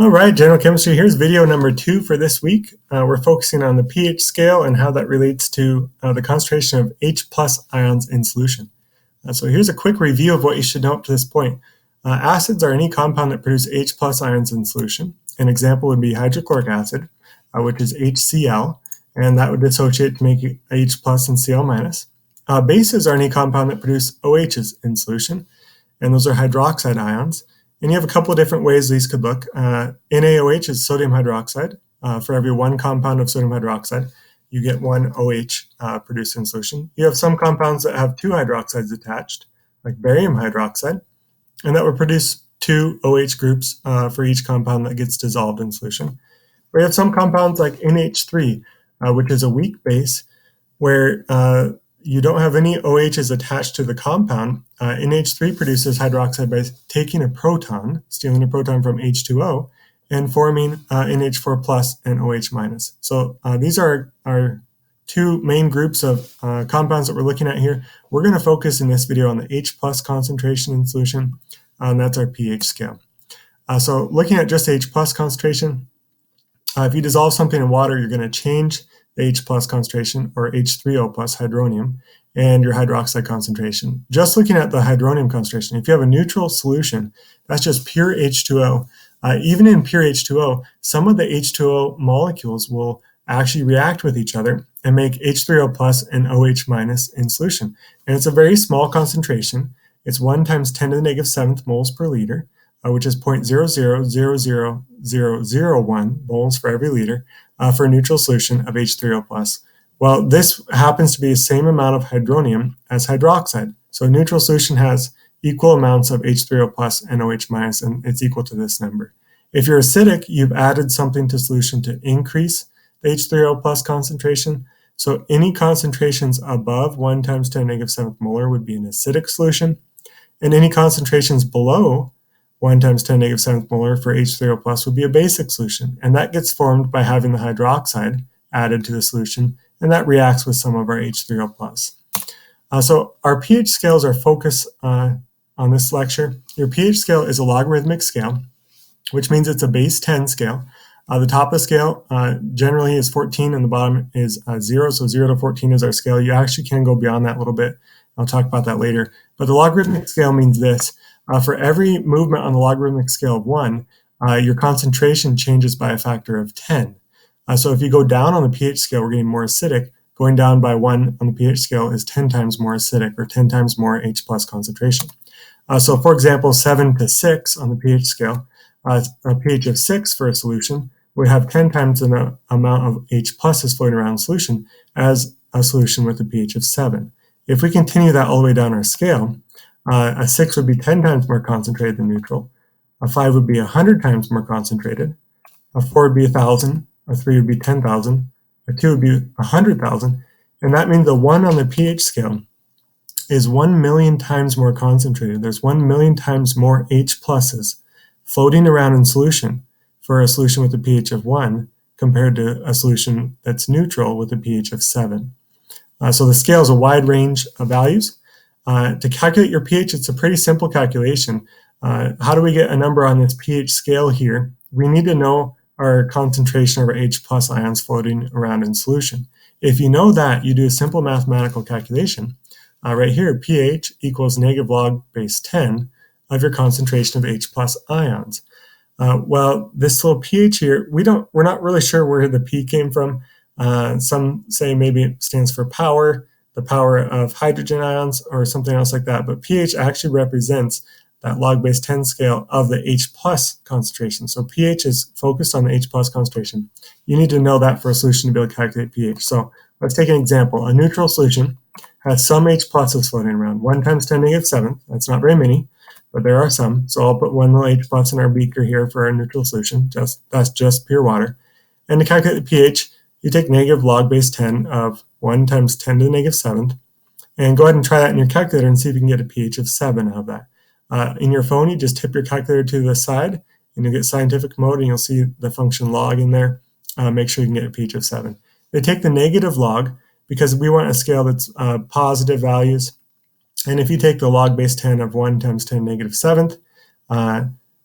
All right, General Chemistry, here's video number 2 for this week. We're focusing on the pH scale and how that relates to the concentration of H plus ions in solution. So here's a quick review of what you should know up to this point. Acids are any compound that produce H plus ions in solution. An example would be hydrochloric acid, which is HCl, and that would dissociate to make H plus and Cl minus. Bases are any compound that produce OHs in solution, and those are hydroxide ions. And you have a couple of different ways these could look. NaOH is sodium hydroxide. For every one compound of sodium hydroxide, you get one OH produced in solution. You have some compounds that have two hydroxides attached, like barium hydroxide, and that would produce two OH groups for each compound that gets dissolved in solution. We have some compounds like NH3, which is a weak base, where you don't have any OHs attached to the compound. NH3 produces hydroxide by taking a proton, stealing a proton from H2O, and forming NH4 plus and OH minus. So these are our two main groups of compounds that we're looking at here. We're going to focus in this video on the H plus concentration in solution, and that's our pH scale. So looking at just H plus concentration, if you dissolve something in water, you're going to change the H plus concentration, or H3O plus hydronium, and your hydroxide concentration. Just looking at the hydronium concentration, if you have a neutral solution, that's just pure H2O. Even in pure H2O, some of the H2O molecules will actually react with each other and make H3O plus and OH minus in solution. And it's a very small concentration. It's 1 times 10 to the negative 7th moles per liter, which is 0.0000001 moles for every liter for a neutral solution of H3O plus. Well, this happens to be the same amount of hydronium as hydroxide. So a neutral solution has equal amounts of H3O plus and OH minus, and it's equal to this number. If you're acidic, you've added something to solution to increase the H3O plus concentration. So any concentrations above 1 times 10 to the negative 7th molar would be an acidic solution, and any concentrations below 1 times 10 to the negative 7th molar for H3O plus would be a basic solution, and that gets formed by having the hydroxide added to the solution, and that reacts with some of our H3O plus. So our pH scales are focus on this lecture. Your pH scale is a logarithmic scale, which means it's a base 10 scale. The top of the scale generally is 14 and the bottom is 0, so 0 to 14 is our scale. You actually can go beyond that a little bit. I'll talk about that later. But the logarithmic scale means this. For every movement on the logarithmic scale of 1, your concentration changes by a factor of 10. So if you go down on the pH scale, we're getting more acidic. Going down by 1 on the pH scale is 10 times more acidic, or 10 times more H plus concentration. So for example, 7 to 6 on the pH scale, a pH of 6 for a solution would have 10 times the amount of H pluses floating around in solution as a solution with a pH of 7. If we continue that all the way down our scale, a 6 would be 10 times more concentrated than neutral. A 5 would be 100 times more concentrated. A 4 would be 1,000. A 3 would be 10,000. A 2 would be 100,000. And that means the 1 on the pH scale is 1 million times more concentrated. There's 1 million times more H pluses floating around in solution for a solution with a pH of 1 compared to a solution that's neutral with a pH of 7. So the scale is a wide range of values. To calculate your pH, it's a pretty simple calculation. How do we get a number on this pH scale here? We need to know our concentration of our H plus ions floating around in solution. If you know that, you do a simple mathematical calculation. Right here, pH equals negative log base 10 of your concentration of H plus ions. Well, this little pH here, we're not really sure where the P came from. Some say maybe it stands for power, the power of hydrogen ions, or something else like that. But pH actually represents that log base 10 scale of the H plus concentration. So pH is focused on the H plus concentration. You need to know that for a solution to be able to calculate pH. So let's take an example. A neutral solution has some H pluses floating around. 1 times 10 to the negative 7th. That's not very many, but there are some. So I'll put one little H plus in our beaker here for our neutral solution. That's just pure water. And to calculate the pH, you take negative log base 10 of 1 times 10 to the negative 7th, and go ahead and try that in your calculator and see if you can get a pH of 7 out of that. In your phone, you just tip your calculator to the side, and you'll get scientific mode, and you'll see the function log in there. Make sure you can get a pH of 7. They take the negative log because we want a scale that's positive values. And if you take the log base 10 of 1 times 10 negative 7th,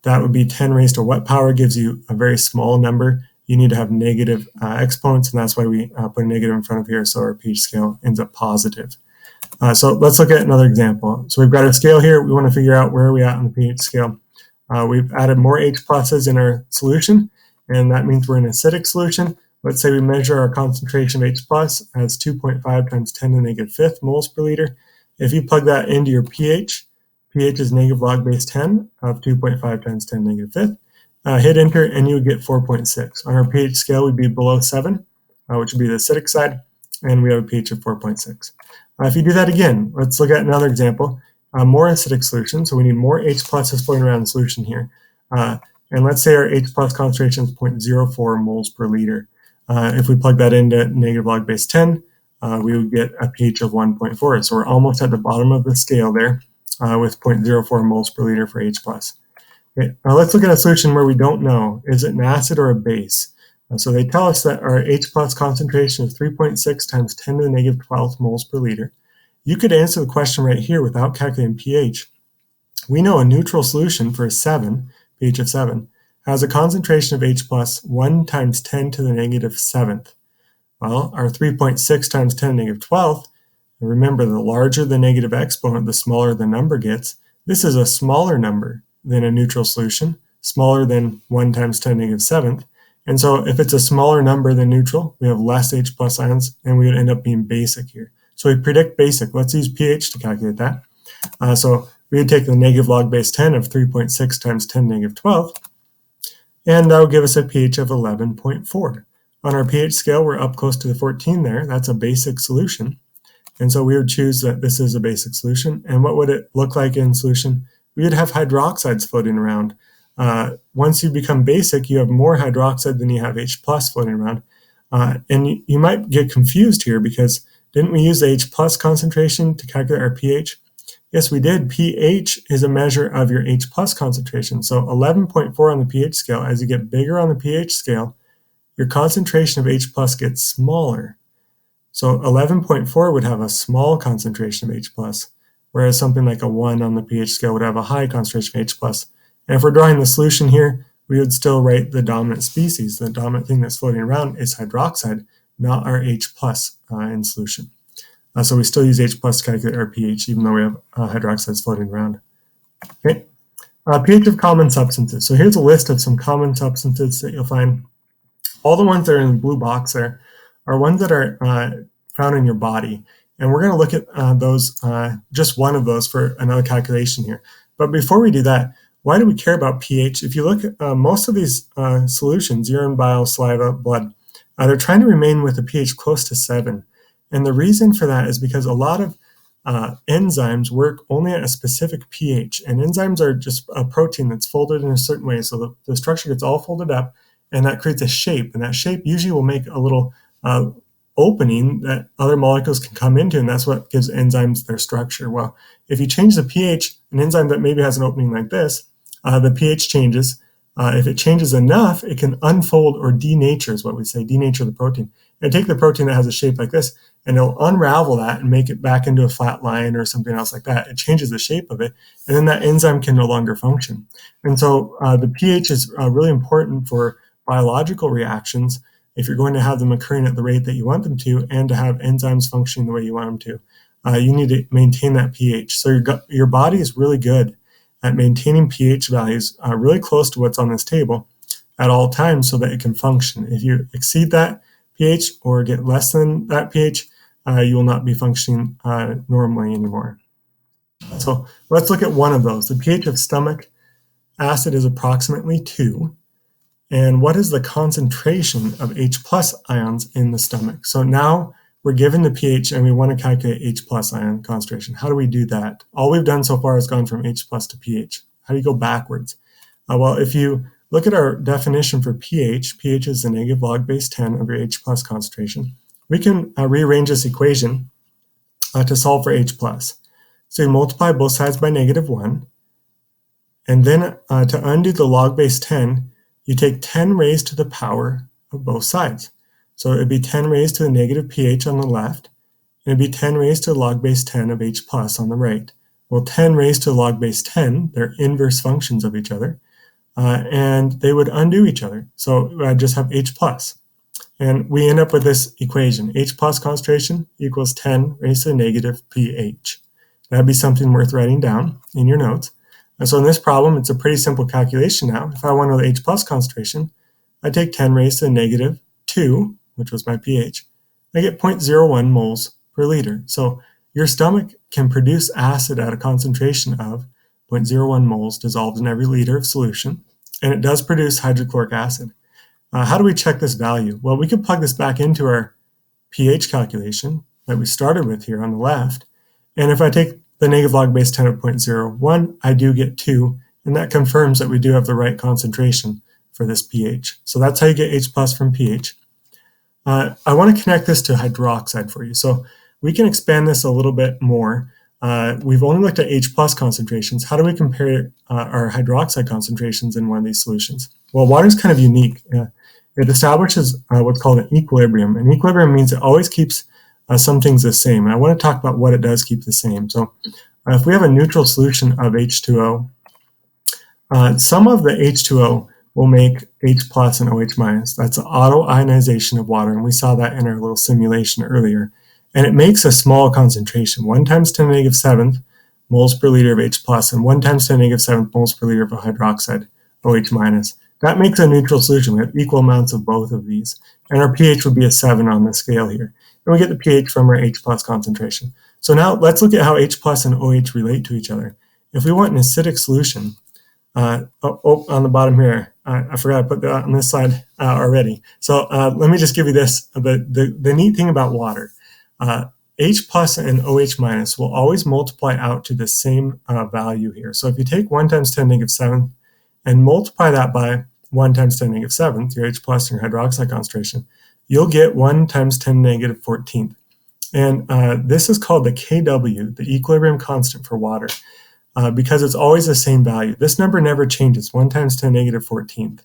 that would be 10 raised to what power gives you a very small number. You need to have negative exponents, and that's why we put a negative in front of here, so our pH scale ends up positive. So let's look at another example. So we've got our scale here. We want to figure out where are we at on the pH scale. We've added more H pluses in our solution, and that means we're in an acidic solution. Let's say we measure our concentration of H plus as 2.5 times 10 to the negative fifth moles per liter. If you plug that into your pH, pH is negative log base 10 of 2.5 times 10 to the negative fifth. Hit enter and you would get 4.6. On our pH scale, we'd be below 7, which would be the acidic side, and we have a pH of 4.6. If you do that again, let's look at another example. More acidic solution, so we need more H pluses floating around the solution here. And let's say our H plus concentration is 0.04 moles per liter. If we plug that into negative log base 10, we would get a pH of 1.4. So we're almost at the bottom of the scale there with 0.04 moles per liter for H plus. Okay, now let's look at a solution where we don't know, is it an acid or a base? So they tell us that our H plus concentration is 3.6 times 10 to the negative 12th moles per liter. You could answer the question right here without calculating pH. We know a neutral solution for a 7, pH of 7, has a concentration of H plus 1 times 10 to the negative 7th. Well, our 3.6 times 10 to the negative 12th, remember the larger the negative exponent, the smaller the number gets. This is a smaller number than a neutral solution, smaller than 1 times 10 to the negative 7th. And so if it's a smaller number than neutral, we have less H plus ions, and we would end up being basic here. So we predict basic. Let's use pH to calculate that. So we would take the negative log base 10 of 3.6 times 10 to the negative 12, and that would give us a pH of 11.4. On our pH scale, we're up close to the 14 there. That's a basic solution. And so we would choose that this is a basic solution. And what would it look like in solution? We would have hydroxides floating around. Once you become basic, you have more hydroxide than you have H plus floating around. And you might get confused here because didn't we use the H plus concentration to calculate our pH? Yes, we did. pH is a measure of your H plus concentration. So 11.4 on the pH scale. As you get bigger on the pH scale, your concentration of H plus gets smaller. So 11.4 would have a small concentration of H plus, whereas something like a 1 on the pH scale would have a high concentration of H plus. And if we're drawing the solution here, we would still write the dominant species. The dominant thing that's floating around is hydroxide, not our H plus in solution. So we still use H plus to calculate our pH, even though we have hydroxides floating around. Okay, pH of common substances. So here's a list of some common substances that you'll find. All the ones that are in the blue box there are ones that are found in your body. And we're going to look at those, just one of those for another calculation here. But before we do that, why do we care about pH? If you look at most of these solutions, urine, bile, saliva, blood, they're trying to remain with a pH close to 7. And the reason for that is because a lot of enzymes work only at a specific pH. And enzymes are just a protein that's folded in a certain way. So the structure gets all folded up, and that creates a shape. And that shape usually will make a little opening that other molecules can come into, and that's what gives enzymes their structure. Well, if you change the pH, an enzyme that maybe has an opening like this, the pH changes. If it changes enough, it can unfold or denature, is what we say, denature the protein. And take the protein that has a shape like this, and it'll unravel that and make it back into a flat line or something else like that. It changes the shape of it, and then that enzyme can no longer function. And so the pH is really important for biological reactions if you're going to have them occurring at the rate that you want them to, and to have enzymes functioning the way you want them to. You need to maintain that pH. So your body is really good at maintaining pH values really close to what's on this table at all times so that it can function. If you exceed that pH or get less than that pH, you will not be functioning normally anymore. So let's look at one of those. The pH of stomach acid is approximately 2. And what is the concentration of H plus ions in the stomach? So now we're given the pH and we want to calculate H plus ion concentration. How do we do that? All we've done so far has gone from H plus to pH. How do you go backwards? Well, if you look at our definition for pH, pH is the negative log base 10 of your H plus concentration. We can rearrange this equation to solve for H plus. So you multiply both sides by -1, and then to undo the log base 10, you take 10 raised to the power of both sides. So it'd be 10 raised to the negative pH on the left, and it'd be 10 raised to the log base 10 of H plus on the right. Well, 10 raised to the log base 10, they're inverse functions of each other. and they would undo each other. So I just have H plus. And we end up with this equation. H plus concentration equals 10 raised to the negative pH. That'd be something worth writing down in your notes. And so in this problem, it's a pretty simple calculation now. If I want to know the H plus concentration, I take 10 raised to the negative 2, which was my pH. I get 0.01 moles per liter. So your stomach can produce acid at a concentration of 0.01 moles dissolved in every liter of solution, and it does produce hydrochloric acid. How do we check this value? Well, we could plug this back into our pH calculation that we started with here on the left, and if I take the negative log base 10 of 0.01, I do get 2, and that confirms that we do have the right concentration for this pH. So that's how you get H plus from pH. I want to connect this to hydroxide for you. So we can expand this a little bit more. We've only looked at H plus concentrations. How do we compare our hydroxide concentrations in one of these solutions? Well, water is kind of unique. It establishes what's called an equilibrium. An equilibrium means it always keeps some things the same. And I want to talk about what it does keep the same. So if we have a neutral solution of H2O, some of the H2O will make H plus and OH minus. That's the auto-ionization of water, and we saw that in our little simulation earlier. And it makes a small concentration, 1 times 10 to the negative 7th moles per liter of H plus and 1 times 10 to the negative 7th moles per liter of hydroxide, OH minus. That makes a neutral solution. We have equal amounts of both of these. And our pH would be a 7 on the scale here. And we get the pH from our H plus concentration. So now let's look at how H plus and OH relate to each other. If we want an acidic solution, on the bottom here, I forgot to put that on this slide already. So let me just give you this. The neat thing about water, H plus and OH minus will always multiply out to the same value here. So if you take 1 times 10 to the negative 7th and multiply that by 1 times 10 to the negative 7th, your H plus and your hydroxide concentration, you'll get 1 times 10 to the negative 14th. And this is called the KW, the equilibrium constant for water, because it's always the same value. This number never changes, 1 times 10 to the negative 14th.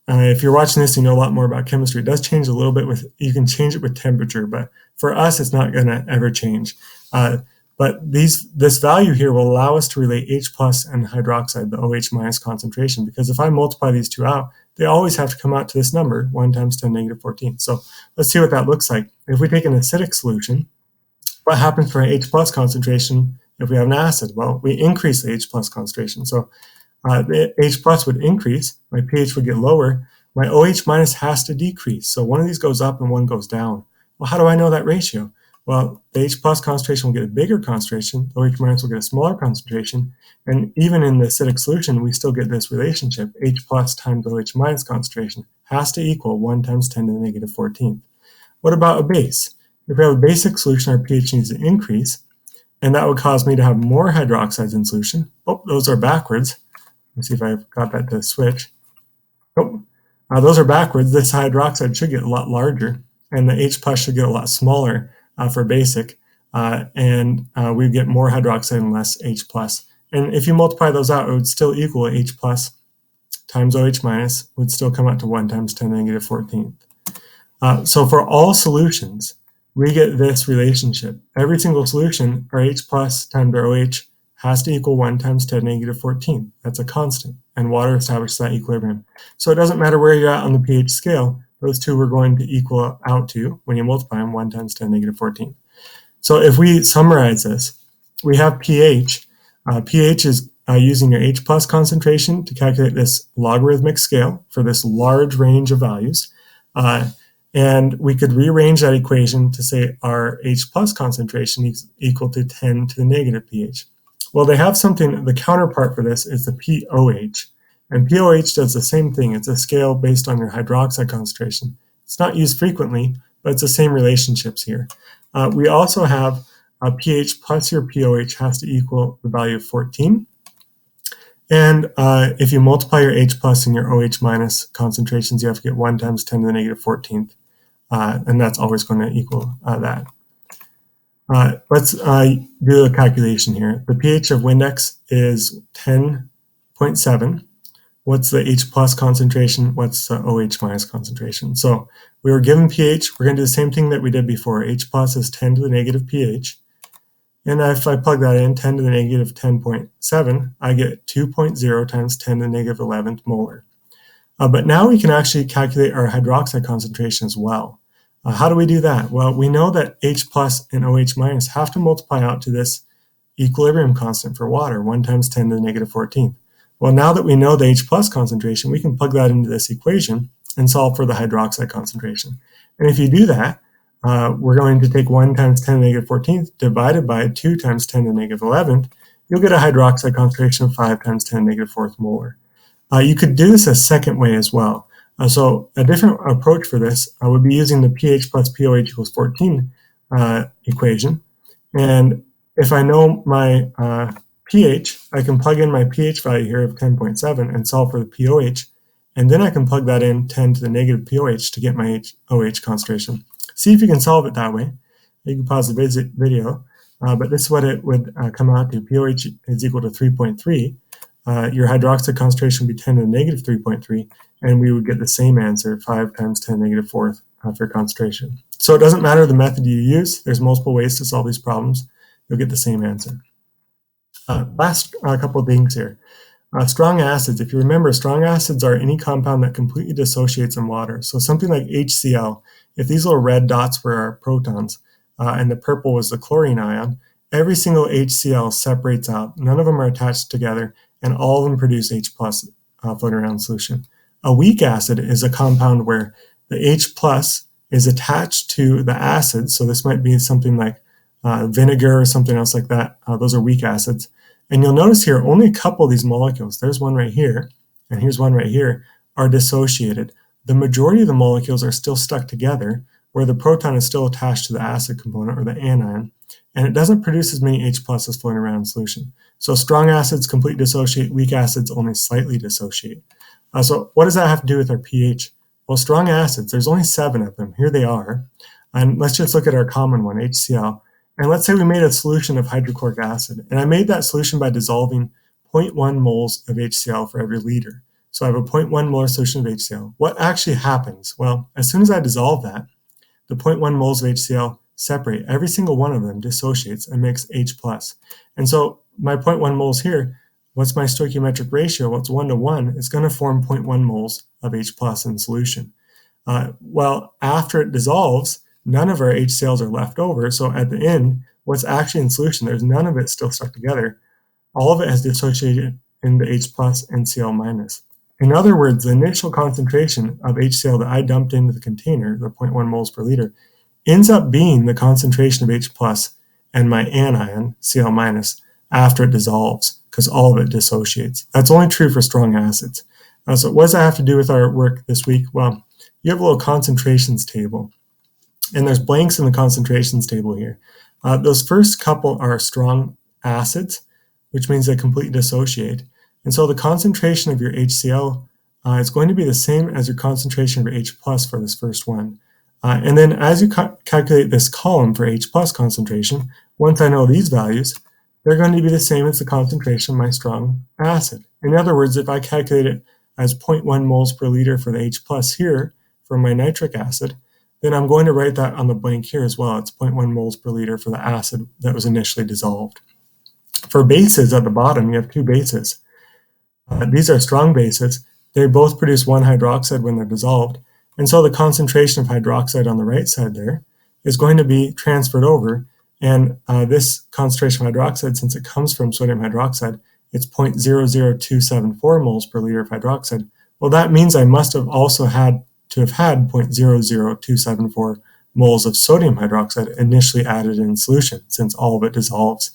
If you're watching this, you know a lot more about chemistry. It does change a little bit you can change it with temperature, but for us, it's not going to ever change. But this value here will allow us to relate H plus and hydroxide, the OH minus concentration, because if I multiply these two out, they always have to come out to this number, 1 times 10 to the negative 14th. So let's see what that looks like. If we take an acidic solution, what happens for an H plus concentration if we have an acid? Well, we increase the H plus concentration. So the H plus would increase, my pH would get lower, my OH minus has to decrease. So one of these goes up and one goes down. Well, how do I know that ratio? Well, the H plus concentration will get a bigger concentration, the OH minus will get a smaller concentration, and even in the acidic solution, we still get this relationship, H plus times OH minus concentration has to equal 1 times 10 to the negative 14th. What about a base? If we have a basic solution, our pH needs to increase, and that would cause me to have more hydroxides in solution. Oh, those are backwards. Let's see if I've got that to switch. Oh, those are backwards. This hydroxide should get a lot larger, and the H plus should get a lot smaller for basic, and we get more hydroxide and less H plus. And if you multiply those out, it would still equal H plus times OH minus would still come out to 1 times 10 to the negative 14th. So for all solutions, we get this relationship. Every single solution, our H plus times our OH has to equal 1 times 10 to the negative 14th. That's a constant, and water establishes that equilibrium. So it doesn't matter where you're at on the pH scale, those two are going to equal out to, when you multiply them, 1 times 10 to the negative 14th. So if we summarize this, we have pH. pH is using your H plus concentration to calculate this logarithmic scale for this large range of values. And we could rearrange that equation to say our H plus concentration is equal to 10 to the negative pH. Well, they have something, the counterpart for this is the pOH. And pOH does the same thing. It's a scale based on your hydroxide concentration. It's not used frequently, but it's the same relationships here. We also have a pH plus your pOH has to equal the value of 14. And if you multiply your H plus and your OH minus concentrations, you have to get 1 times 10 to the negative 14th. And that's always going to equal that. Let's do a calculation here. The pH of Windex is 10.7. What's the H plus concentration? What's the OH minus concentration? So we were given pH. We're going to do the same thing that we did before. H plus is 10 to the negative pH. And if I plug that in, 10 to the negative 10.7, I get 2.0 times 10 to the negative 11th molar. But now we can actually calculate our hydroxide concentration as well. How do we do that? Well, we know that H plus and OH minus have to multiply out to this equilibrium constant for water, 1 times 10 to the negative 14th. Well, now that we know the H plus concentration, we can plug that into this equation and solve for the hydroxide concentration. And if you do that, we're going to take 1 times 10 to the negative 14th divided by 2 times 10 to the negative 11th. You'll get a hydroxide concentration of 5 times 10 to the negative 4th molar. You could do this a second way as well. So a different approach for this would be using the pH plus POH equals 14 equation. And if I know my pH, I can plug in my pH value here of 10.7 and solve for the POH. And then I can plug that in 10 to the negative POH to get my OH concentration. See if you can solve it that way. You can pause the video, but this is what it would come out to. POH is equal to 3.3. Your hydroxide concentration would be 10 to the negative 3.3, and we would get the same answer, 5 times 10 to the negative 4th for concentration. So it doesn't matter the method you use. There's multiple ways to solve these problems. You'll get the same answer. Last couple of things here. Strong acids. If you remember, strong acids are any compound that completely dissociates in water. So something like HCl, if these little red dots were our protons and the purple was the chlorine ion, every single HCl separates out. None of them are attached together, and all of them produce H plus floating around in solution. A weak acid is a compound where the H plus is attached to the acid. So this might be something like vinegar or something else like that. Those are weak acids. And you'll notice here, only a couple of these molecules, there's one right here, and here's one right here, are dissociated. The majority of the molecules are still stuck together, where the proton is still attached to the acid component, or the anion, and it doesn't produce as many H pluses floating around in solution. So strong acids completely dissociate, weak acids only slightly dissociate. So what does that have to do with our pH? Well, strong acids, there's only 7 of them. Here they are. And let's just look at our common one, HCl. And let's say we made a solution of hydrochloric acid. And I made that solution by dissolving 0.1 moles of HCl for every liter. So I have a 0.1 molar solution of HCl. What actually happens? Well, as soon as I dissolve that, the 0.1 moles of HCl separate. Every single one of them dissociates and makes H plus. And so my 0.1 moles here, what's my stoichiometric ratio? Well, it's 1 to 1. It's going to form 0.1 moles of H plus in solution. Well, after it dissolves, none of our HCl's are left over. So at the end, what's actually in solution, there's none of it still stuck together. All of it has dissociated into H plus and Cl minus. In other words, the initial concentration of HCl that I dumped into the container, the 0.1 moles per liter, ends up being the concentration of H plus and my anion, Cl minus, after it dissolves, because all of it dissociates. That's only true for strong acids. So what does that have to do with our work this week? Well, you have a little concentrations table, and there's blanks in the concentrations table here. Those first couple are strong acids, which means they completely dissociate. And so the concentration of your HCl is going to be the same as your concentration of your H plus for this first one. And then as you calculate this column for H plus concentration, once I know these values, they're going to be the same as the concentration of my strong acid. In other words, if I calculate it as 0.1 moles per liter for the H plus here for my nitric acid, then I'm going to write that on the blank here as well. It's 0.1 moles per liter for the acid that was initially dissolved. For bases at the bottom, you have 2 bases. These are strong bases. They both produce 1 hydroxide when they're dissolved. And so the concentration of hydroxide on the right side there is going to be transferred over. And this concentration of hydroxide, since it comes from sodium hydroxide, it's 0.00274 moles per liter of hydroxide. Well, that means I must have also had to have had 0.00274 moles of sodium hydroxide initially added in solution, since all of it dissolves.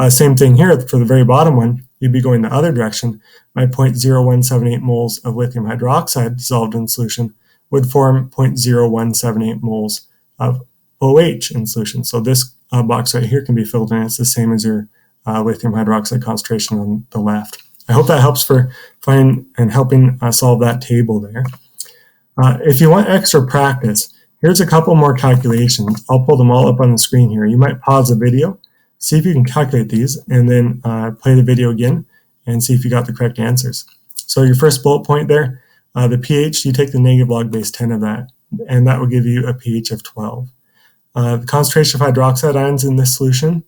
Same thing here for the very bottom one, you'd be going the other direction. My 0.0178 moles of lithium hydroxide dissolved in solution would form 0.0178 moles of OH in solution. So this box right here can be filled in. It's the same as your lithium hydroxide concentration on the left. I hope that helps for finding and helping solve that table there. If you want extra practice, here's a couple more calculations. I'll pull them all up on the screen here. You might pause the video, see if you can calculate these, and then play the video again and see if you got the correct answers. So your first bullet point there, the pH, you take the negative log base 10 of that, and that will give you a pH of 12. The concentration of hydroxide ions in this solution,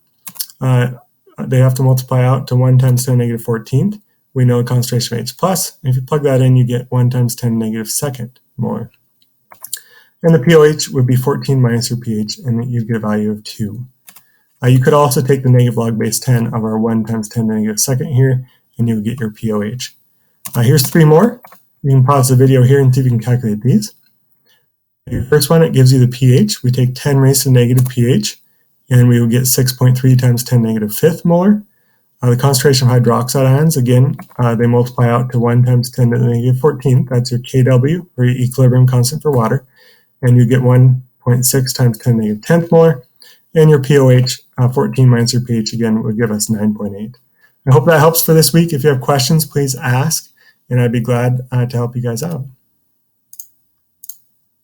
they have to multiply out to 1 times 10 to the negative 14th. We know concentration of H plus. If you plug that in, you get 1 times 10 to the negative second molar. And the pOH would be 14 minus your pH, and you get a value of 2. You could also take the negative log base 10 of our 1 times 10 to the negative second here, and you would get your pOH. Here's 3 more. You can pause the video here and see if you can calculate these. The first one, it gives you the pH. We take 10 raised to the negative pH, and we will get 6.3 times 10 to the negative fifth molar. The concentration of hydroxide ions, again, they multiply out to 1 times 10 to the negative 14th. That's your Kw, or your equilibrium constant for water. And you get 1.6 times 10 to the negative 10th molar. And your pOH, 14 minus your pH, again, would give us 9.8. I hope that helps for this week. If you have questions, please ask, and I'd be glad to help you guys out.